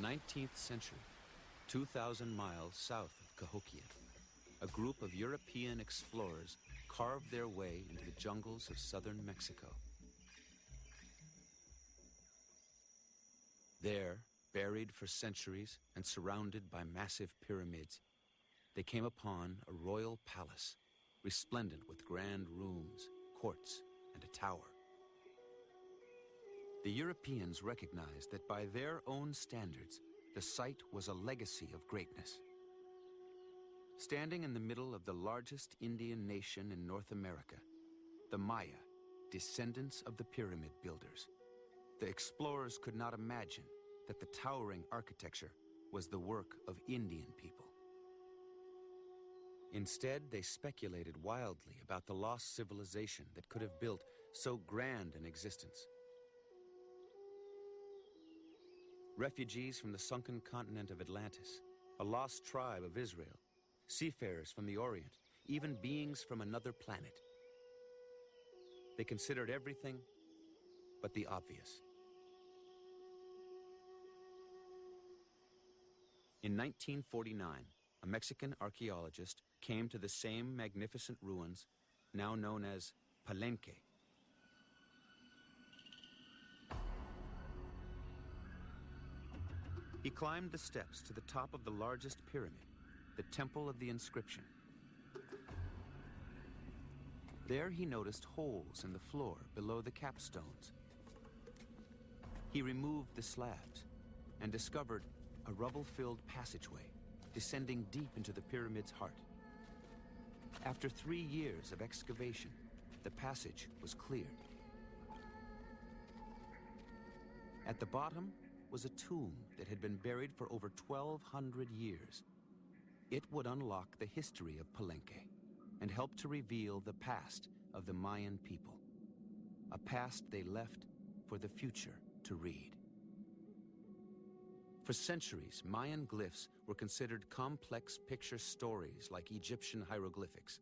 19th century, 2,000 miles south of Cahokia, a group of European explorers carved their way into the jungles of southern Mexico. There, buried for centuries and surrounded by massive pyramids, they came upon a royal palace, resplendent with grand rooms, courts, and a tower. The Europeans recognized that by their own standards, the site was a legacy of greatness. Standing in the middle of the largest Indian nation in North America, the Maya, descendants of the pyramid builders, the explorers could not imagine that the towering architecture was the work of Indian people. Instead, they speculated wildly about the lost civilization that could have built so grand an existence. Refugees from the sunken continent of Atlantis, a lost tribe of Israel, seafarers from the Orient, even beings from another planet. They considered everything but the obvious. In 1949, a Mexican archaeologist came to the same magnificent ruins, now known as Palenque. He climbed the steps to the top of the largest pyramid, the Temple of the Inscription. There he noticed holes in the floor below the capstones. He removed the slabs and discovered a rubble-filled passageway descending deep into the pyramid's heart. After 3 years of excavation, the passage was cleared. At the bottom was a tomb that had been buried for over 1,200 years. It would unlock the history of Palenque and help to reveal the past of the Mayan people, a past they left for the future to read. For centuries, Mayan glyphs were considered complex picture stories like Egyptian hieroglyphics.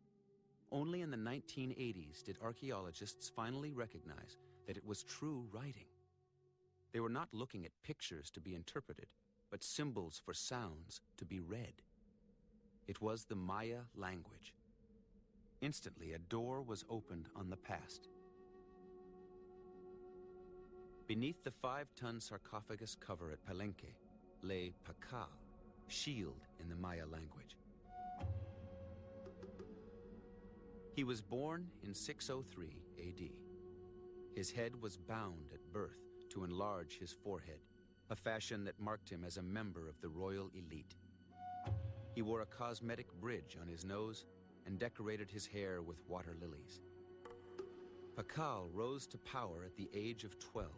Only in the 1980s did archaeologists finally recognize that it was true writing. They were not looking at pictures to be interpreted, but symbols for sounds to be read. It was the Maya language. Instantly, a door was opened on the past. Beneath the 5-ton sarcophagus cover at Palenque lay Pakal, shield in the Maya language. He was born in 603 AD. His head was bound at birth to enlarge his forehead, a fashion that marked him as a member of the royal elite. He wore a cosmetic bridge on his nose and decorated his hair with water lilies. Pakal rose to power at the age of 12.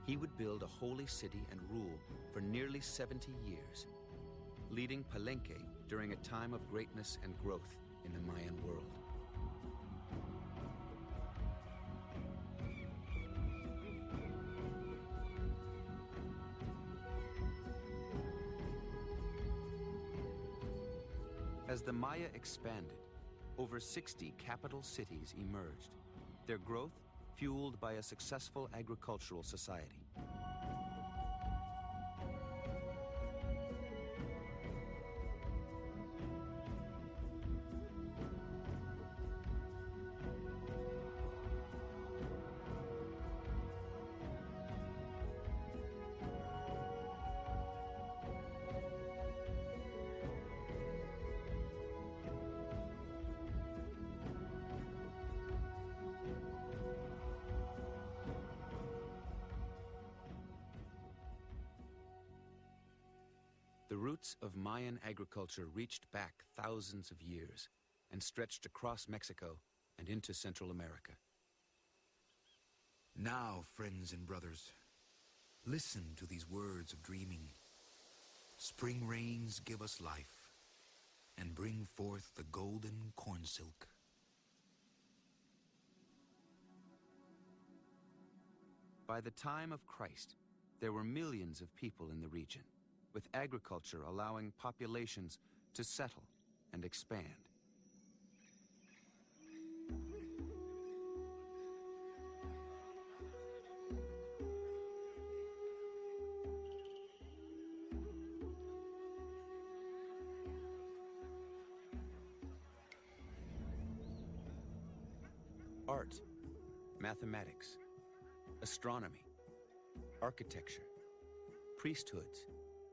He would build a holy city and rule for nearly 70 years, leading Palenque during a time of greatness and growth in the Mayan world. As the Maya expanded, over 60 capital cities emerged, their growth fueled by a successful agricultural society. The roots of Mayan agriculture reached back thousands of years and stretched across Mexico and into Central America. Now, friends and brothers, listen to these words of dreaming. Spring rains give us life and bring forth the golden corn silk. By the time of Christ, there were millions of people in the region, with agriculture allowing populations to settle and expand. art, mathematics, astronomy, architecture, priesthoods,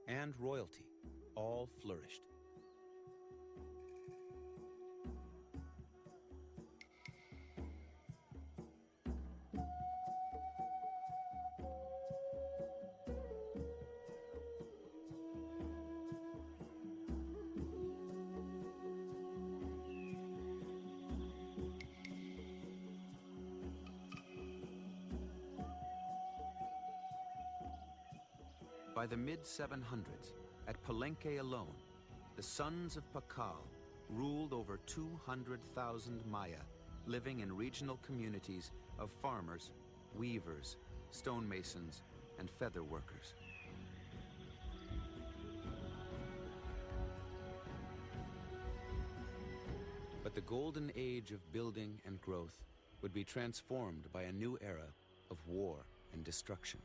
and royalty all flourished. By the mid-700s, at Palenque alone, the sons of Pakal ruled over 200,000 Maya living in regional communities of farmers, weavers, stonemasons, and feather workers. But the golden age of building and growth would be transformed by a new era of war and destruction.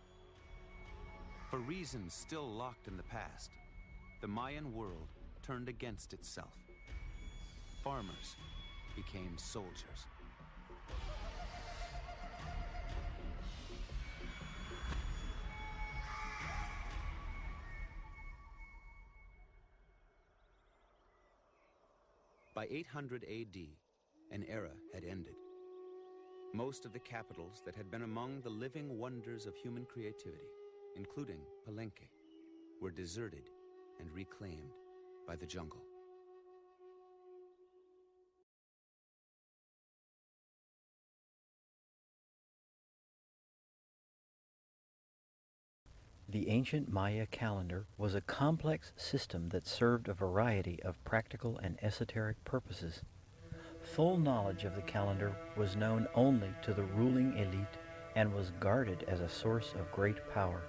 For reasons still locked in the past, the Mayan world turned against itself. Farmers became soldiers. By 800 AD, an era had ended. Most of the capitals that had been among the living wonders of human creativity, including Palenque, were deserted and reclaimed by the jungle. The ancient Maya calendar was a complex system that served a variety of practical and esoteric purposes. Full knowledge of the calendar was known only to the ruling elite and was guarded as a source of great power.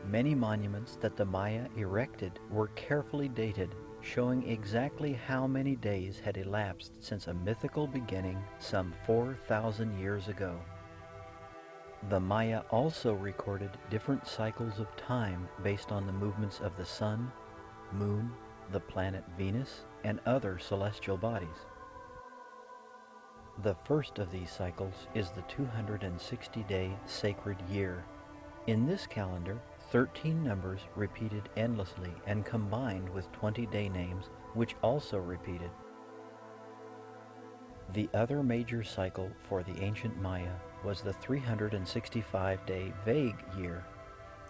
Many monuments that the Maya erected were carefully dated, showing exactly how many days had elapsed since a mythical beginning some 4,000 years ago. The Maya also recorded different cycles of time based on the movements of the sun, moon, the planet Venus, and other celestial bodies. The first of these cycles is the 260-day sacred year. In this calendar, 13 numbers repeated endlessly and combined with 20 day names, which also repeated. The other major cycle for the ancient Maya was the 365-day vague year.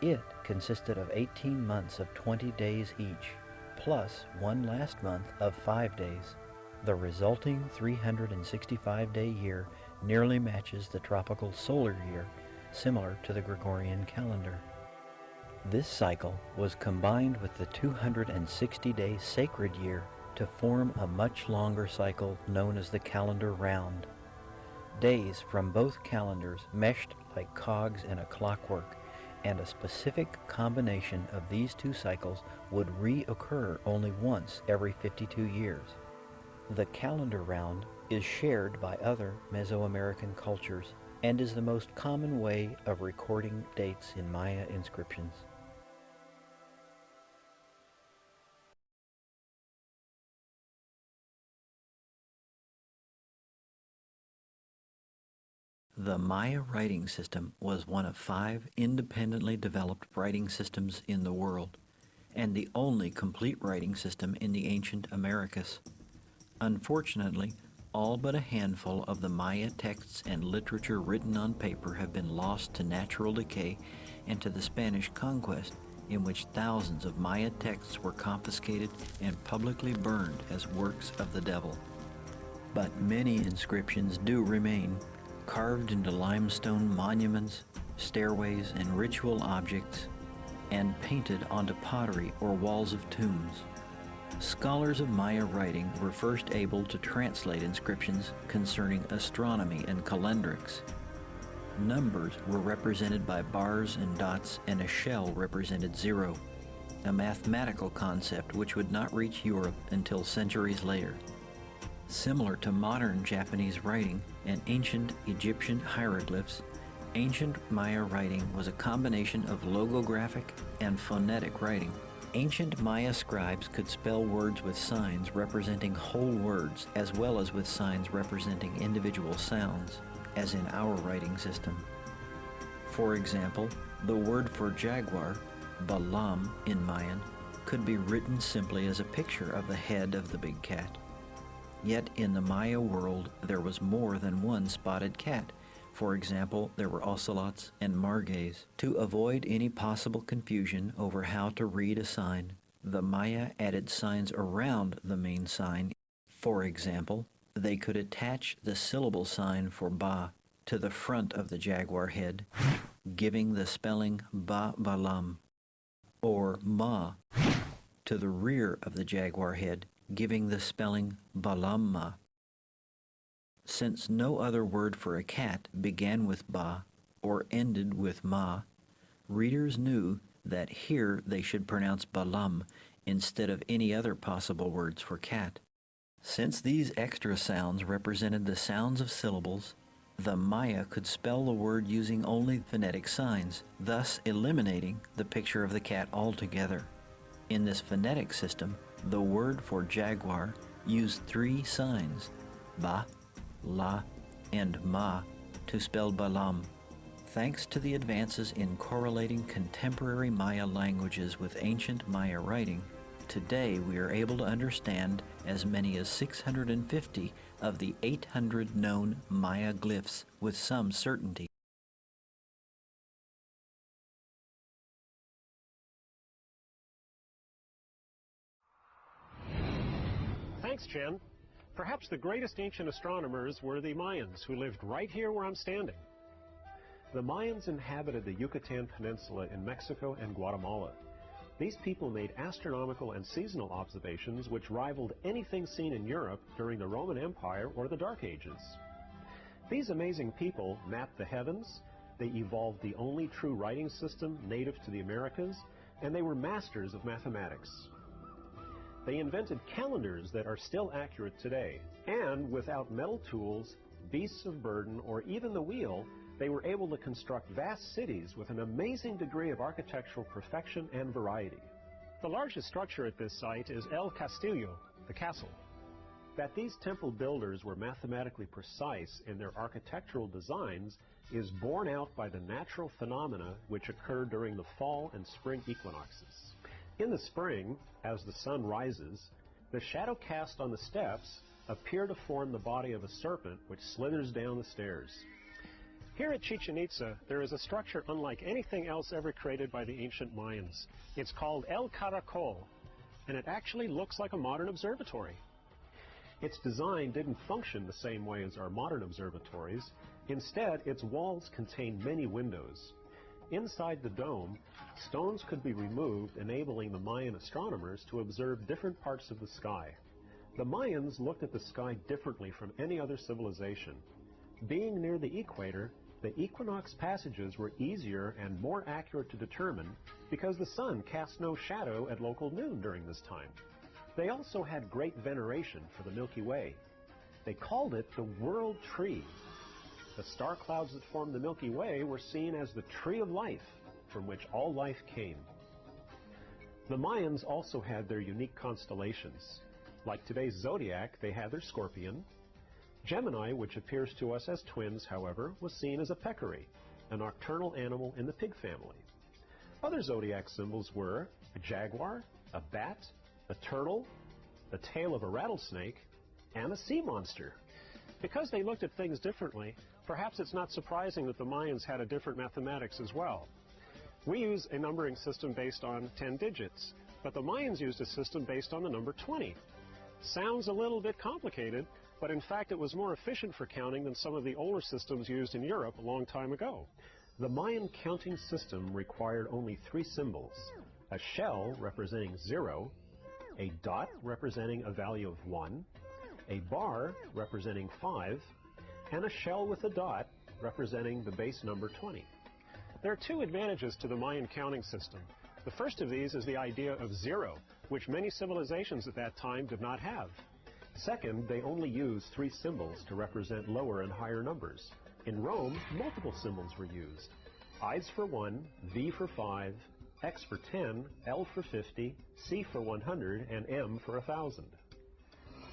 It consisted of 18 months of 20 days each, plus one last month of 5 days. The resulting 365-day year nearly matches the tropical solar year, similar to the Gregorian calendar. This cycle was combined with the 260-day sacred year to form a much longer cycle known as the calendar round. Days from both calendars meshed like cogs in a clockwork, and a specific combination of these two cycles would reoccur only once every 52 years. The calendar round is shared by other Mesoamerican cultures and is the most common way of recording dates in Maya inscriptions. The Maya writing system was one of 5 independently developed writing systems in the world, and the only complete writing system in the ancient Americas. Unfortunately, all but a handful of the Maya texts and literature written on paper have been lost to natural decay and to the Spanish conquest, in which thousands of Maya texts were confiscated and publicly burned as works of the devil. But many inscriptions do remain, carved into limestone monuments, stairways, and ritual objects, and painted onto pottery or walls of tombs. Scholars of Maya writing were first able to translate inscriptions concerning astronomy and calendrics. Numbers were represented by bars and dots, and a shell represented 0, a mathematical concept which would not reach Europe until centuries later. Similar to modern Japanese writing and ancient Egyptian hieroglyphs, ancient Maya writing was a combination of logographic and phonetic writing. Ancient Maya scribes could spell words with signs representing whole words as well as with signs representing individual sounds, as in our writing system. For example, the word for jaguar, balam in Mayan, could be written simply as a picture of the head of the big cat. Yet in the Maya world there was more than one spotted cat. For example, there were ocelots and margays. To avoid any possible confusion over how to read a sign, the Maya added signs around the main sign. For example, they could attach the syllable sign for ba to the front of the jaguar head, giving the spelling ba balam, or ma to the rear of the jaguar head, giving the spelling balamma. Since no other word for a cat began with ba or ended with ma, readers knew that here they should pronounce balam instead of any other possible words for cat. Since these extra sounds represented the sounds of syllables, the Maya could spell the word using only phonetic signs, thus eliminating the picture of the cat altogether. In this phonetic system, the word for jaguar used three signs, ba, la, and ma, to spell balam. Thanks to the advances in correlating contemporary Maya languages with ancient Maya writing, today we are able to understand as many as 650 of the 800 known Maya glyphs with some certainty. Thanks, Jen. Perhaps the greatest ancient astronomers were the Mayans, who lived right here where I'm standing. The Mayans inhabited the Yucatan Peninsula in Mexico and Guatemala. These people made astronomical and seasonal observations which rivaled anything seen in Europe during the Roman Empire or the Dark Ages. These amazing people mapped the heavens, they evolved the only true writing system native to the Americas, and they were masters of mathematics. They invented calendars that are still accurate today, and without metal tools, beasts of burden, or even the wheel, they were able to construct vast cities with an amazing degree of architectural perfection and variety. The largest structure at this site is El Castillo, the castle. That these temple builders were mathematically precise in their architectural designs is borne out by the natural phenomena which occur during the fall and spring equinoxes. In the spring, as the sun rises, the shadow cast on the steps appear to form the body of a serpent which slithers down the stairs. Here at Chichen Itza, there is a structure unlike anything else ever created by the ancient Mayans. It's called El Caracol, and it actually looks like a modern observatory. Its design didn't function the same way as our modern observatories. Instead, its walls contain many windows. Inside the dome, stones could be removed, enabling the Mayan astronomers to observe different parts of the sky. The Mayans looked at the sky differently from any other civilization. Being near the equator, the equinox passages were easier and more accurate to determine because the sun cast no shadow at local noon during this time. They also had great veneration for the Milky Way. They called it the World Tree. The star clouds that formed the Milky Way were seen as the tree of life, from which all life came. The Mayans also had their unique constellations. Like today's zodiac, they had their scorpion. Gemini, which appears to us as twins, however, was seen as a peccary, a nocturnal animal in the pig family. Other zodiac symbols were a jaguar, a bat, a turtle, the tail of a rattlesnake, and a sea monster. Because they looked at things differently, perhaps it's not surprising that the Mayans had a different mathematics as well. We use a numbering system based on 10 digits, but the Mayans used a system based on the number 20. Sounds a little bit complicated, but in fact it was more efficient for counting than some of the older systems used in Europe a long time ago. The Mayan counting system required only 3 symbols: a shell representing 0, a dot representing a value of 1, a bar representing 5, and a shell with a dot representing the base number 20. There are 2 advantages to the Mayan counting system. The first of these is the idea of 0, which many civilizations at that time did not have. Second, they only used 3 symbols to represent lower and higher numbers. In Rome, multiple symbols were used: I's for 1, V for 5, X for 10, L for 50, C for 100, and M for 1,000.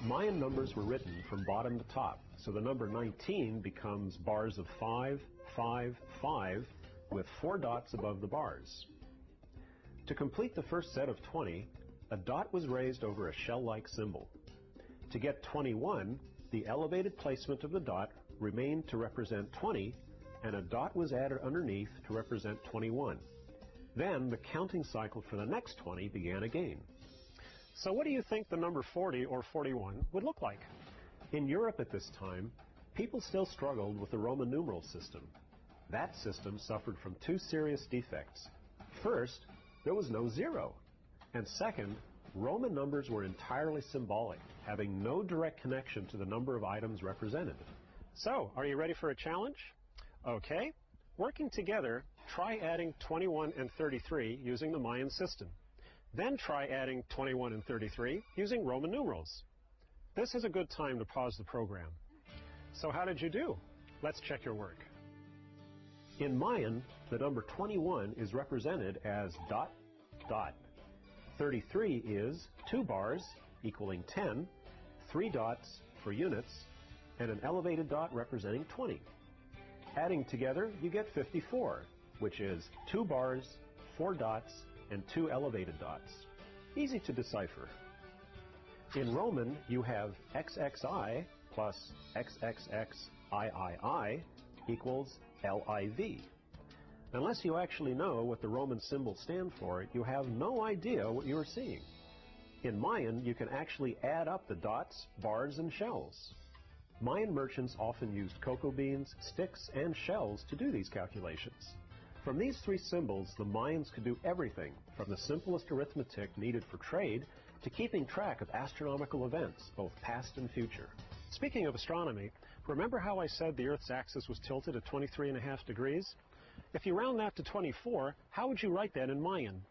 Mayan numbers were written from bottom to top, so the number 19 becomes bars of 5, 5, 5, with 4 dots above the bars. To complete the first set of 20, a dot was raised over a shell-like symbol. To get 21, the elevated placement of the dot remained to represent 20, and a dot was added underneath to represent 21. Then the counting cycle for the next 20 began again. So what do you think the number 40 or 41 would look like? In Europe at this time, people still struggled with the Roman numeral system. That system suffered from 2 serious defects. First, there was no zero. And second, Roman numbers were entirely symbolic, having no direct connection to the number of items represented. So, are you ready for a challenge? Okay. Working together, try adding 21 and 33 using the Mayan system. Then try adding 21 and 33 using Roman numerals. This is a good time to pause the program. So how did you do? Let's check your work. In Mayan, the number 21 is represented as dot, dot. 33 is 2 bars equaling 10, 3 dots for units, and an elevated dot representing 20. Adding together, you get 54, which is 2 bars, 4 dots, and 2 elevated dots. Easy to decipher. In Roman, you have XXI plus XXXIII equals LIV. Unless you actually know what the Roman symbols stand for, you have no idea what you are seeing. In Mayan, you can actually add up the dots, bars, and shells. Mayan merchants often used cocoa beans, sticks, and shells to do these calculations. From these 3 symbols, the Mayans could do everything from the simplest arithmetic needed for trade to keeping track of astronomical events, both past and future. Speaking of astronomy, remember how I said the Earth's axis was tilted at 23.5 degrees? If you round that to 24, how would you write that in Mayan?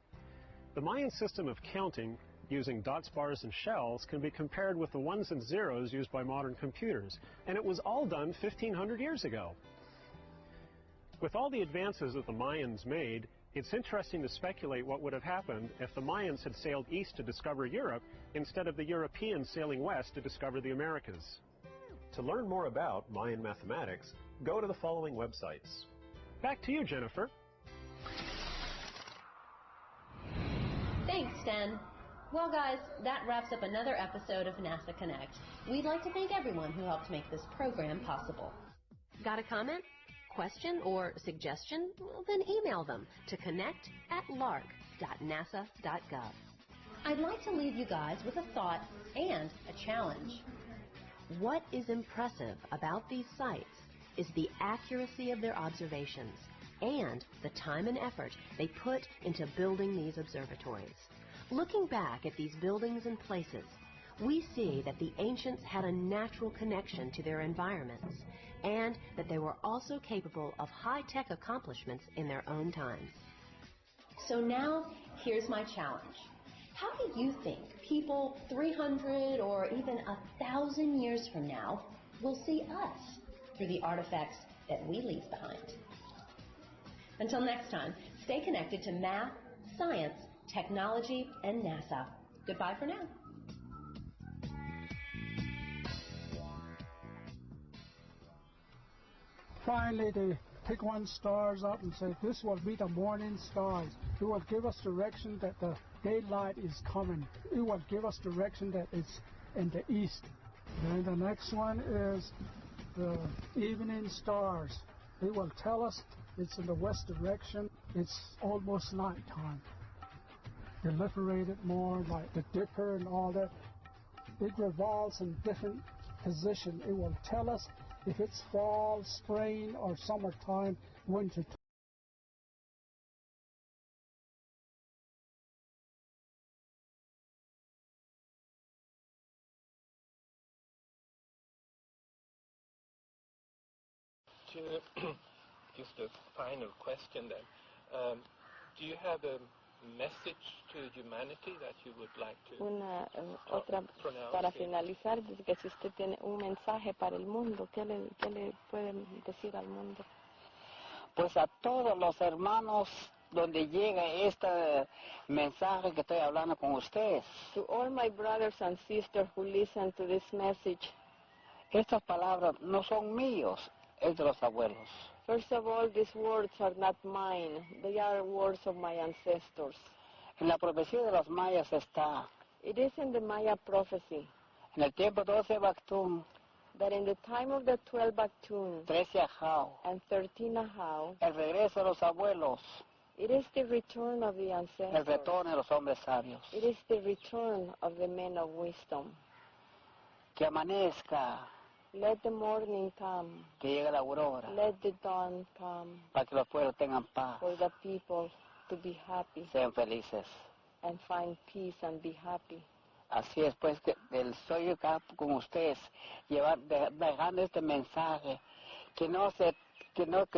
The Mayan system of counting using dots, bars, and shells can be compared with the ones and zeros used by modern computers, and it was all done 1,500 years ago. With all the advances that the Mayans made, it's interesting to speculate what would have happened if the Mayans had sailed east to discover Europe instead of the Europeans sailing west to discover the Americas. To learn more about Mayan mathematics, go to the following websites. Back to you, Jennifer. Thanks, Stan. Well, guys, that wraps up another episode of NASA Connect. We'd like to thank everyone who helped make this program possible. Got a comment, question, or suggestion? Well, then email them to connect@lark.nasa.gov. I'd like to leave you guys with a thought and a challenge. What is impressive about these sites is the accuracy of their observations and the time and effort they put into building these observatories. Looking back at these buildings and places, we see that the ancients had a natural connection to their environments and that they were also capable of high-tech accomplishments in their own times. So now, here's my challenge. How do you think people 300 or even 1,000 years from now will see us through the artifacts that we leave behind? Until next time, stay connected to math, science, technology, and NASA. Goodbye for now. Finally, they pick one stars up and say, this will be the morning stars. It will give us direction that the daylight is coming. It will give us direction that it's in the east. Then the next one is the evening stars. It will tell us it's in the west direction. It's almost nighttime. Proliferated more, like the Dipper and all that. It revolves in different positions. It will tell us if it's fall, spring, or summertime, winter. Just a final question then. Do you have a message to humanity that you would like to otra para finalizar, que si usted tiene un mensaje para el mundo, ¿qué le pueden decir al mundo? Pues a todos los hermanos donde llega este mensaje que estoy hablando con ustedes. To all my brothers and sisters who listen to this message, estas palabras no son míos, es de los abuelos. First of all, these words are not mine. They are words of my ancestors. En la profecía de los mayas está, it is in the Maya prophecy, en el tiempo 12 Bactún, that in the time of the 12 Bactún, 13 Ajao, and 13 Ahau, el regreso de los abuelos, it is the return of the ancestors. el retorno de los hombres sabios. It is the return of the men of wisdom. Que amanezca, let the morning come, que llegue la aurora, let the dawn come, para que los pueblos tengan paz, for the people to be happy, sean felices, and find peace and be happy. Así es, pues, que estoy acá con ustedes, dejando este mensaje, que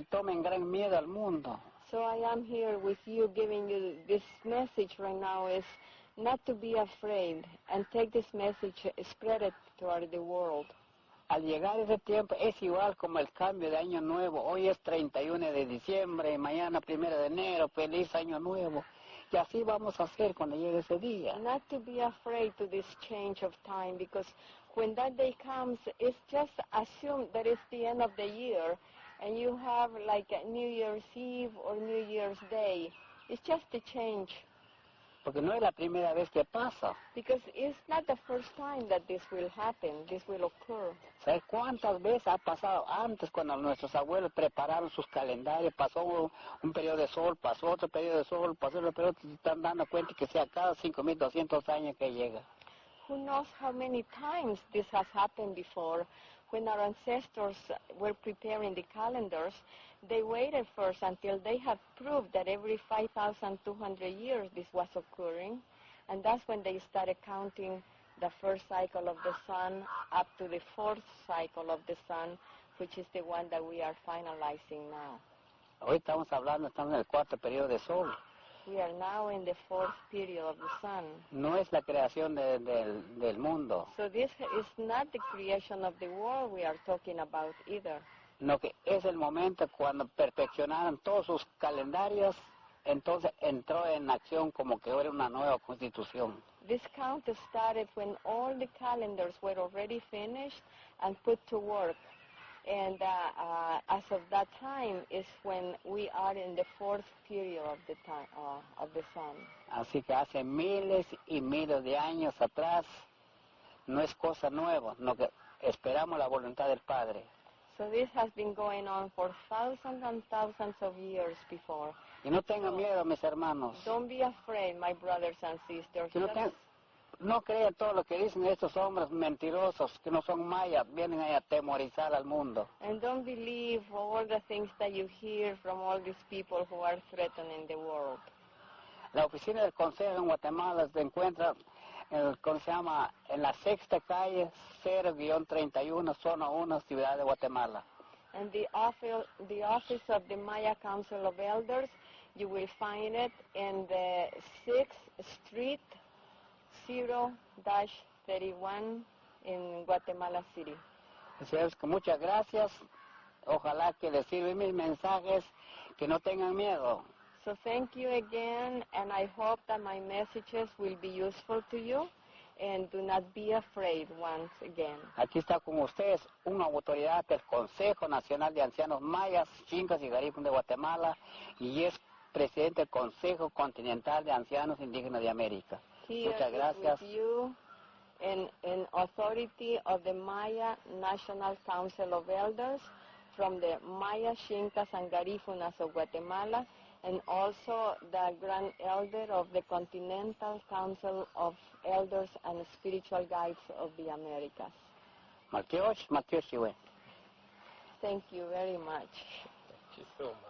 tomen gran miedo al mundo. So I am here with you, giving you this message right now, is not to be afraid, and take this message, spread it toward the world. Al llegar ese tiempo es igual como el cambio de año nuevo. Hoy es 31 de diciembre, mañana 1 de enero, feliz año nuevo. Y así vamos a hacer cuando llegue ese día. Not to be afraid to this change of time, because when that day comes, it's just assume that it's the end of the year, and you have like a New Year's Eve or New Year's Day. It's just a change. Porque no es la primera vez que pasa. Because it's not the first time that this will happen, this will occur. ¿Sabes cuántas veces ha pasado antes cuando nuestros abuelos prepararon sus calendarios? Pasó un periodo de sol, pasó otro periodo de sol, pasó otro periodo, se están dando cuenta que sea cada 5.200 años que llega. Who knows how many times this has happened before? When our ancestors were preparing the calendars, they waited first until they had proved that every 5,200 years this was occurring, and that's when they started counting the first cycle of the sun up to the fourth cycle of the sun, which is the one that we are finalizing now. Hoy estamos en el cuarto periodo de sol. We are now in the fourth period of the sun. No es la creación del mundo. So this is not the creation of the world we are talking about either. No, que es el momento cuando perfeccionaron todos sus calendarios, entonces entró en acción como que era una nueva constitución. This count started when all the calendars were already finished and put to work. And as of that time is when we are in the fourth period of the time of the sun. Así que hace miles y miles de años atrás no es cosa nueva, no que esperamos la voluntad del Padre. So this has been going on for thousands and thousands of years before. Y no tengan miedo, mis hermanos. Don't be afraid, my brothers and sisters. No crean todo lo que dicen estos hombres mentirosos que no son mayas, vienen a atemorizar al mundo. And don't believe all the things that you hear from all these people who are threatening the world. La oficina del Consejo en Guatemala se encuentra en la sexta calle 0-31, zona 1, ciudad de Guatemala. And the office of the Maya Council of Elders, you will find it in the 6th Street, 0-31 in Guatemala City. Así es que muchas gracias. Ojalá que les sirvan mis mensajes, que no tengan miedo. So thank you again, and I hope that my messages will be useful to you, and do not be afraid once again. Aquí está con ustedes una autoridad del Consejo Nacional de Ancianos Mayas, Chincas y Garífunas de Guatemala, y es presidente del Consejo Continental de Ancianos Indígenas de América. Muchas gracias. With you in authority of the Maya National Council of Elders from the Maya Chincas and Garífunas of Guatemala, and also the Grand Elder of the Continental Council of Elders and Spiritual Guides of the Americas. Thank Thank you very much. Thank you so much.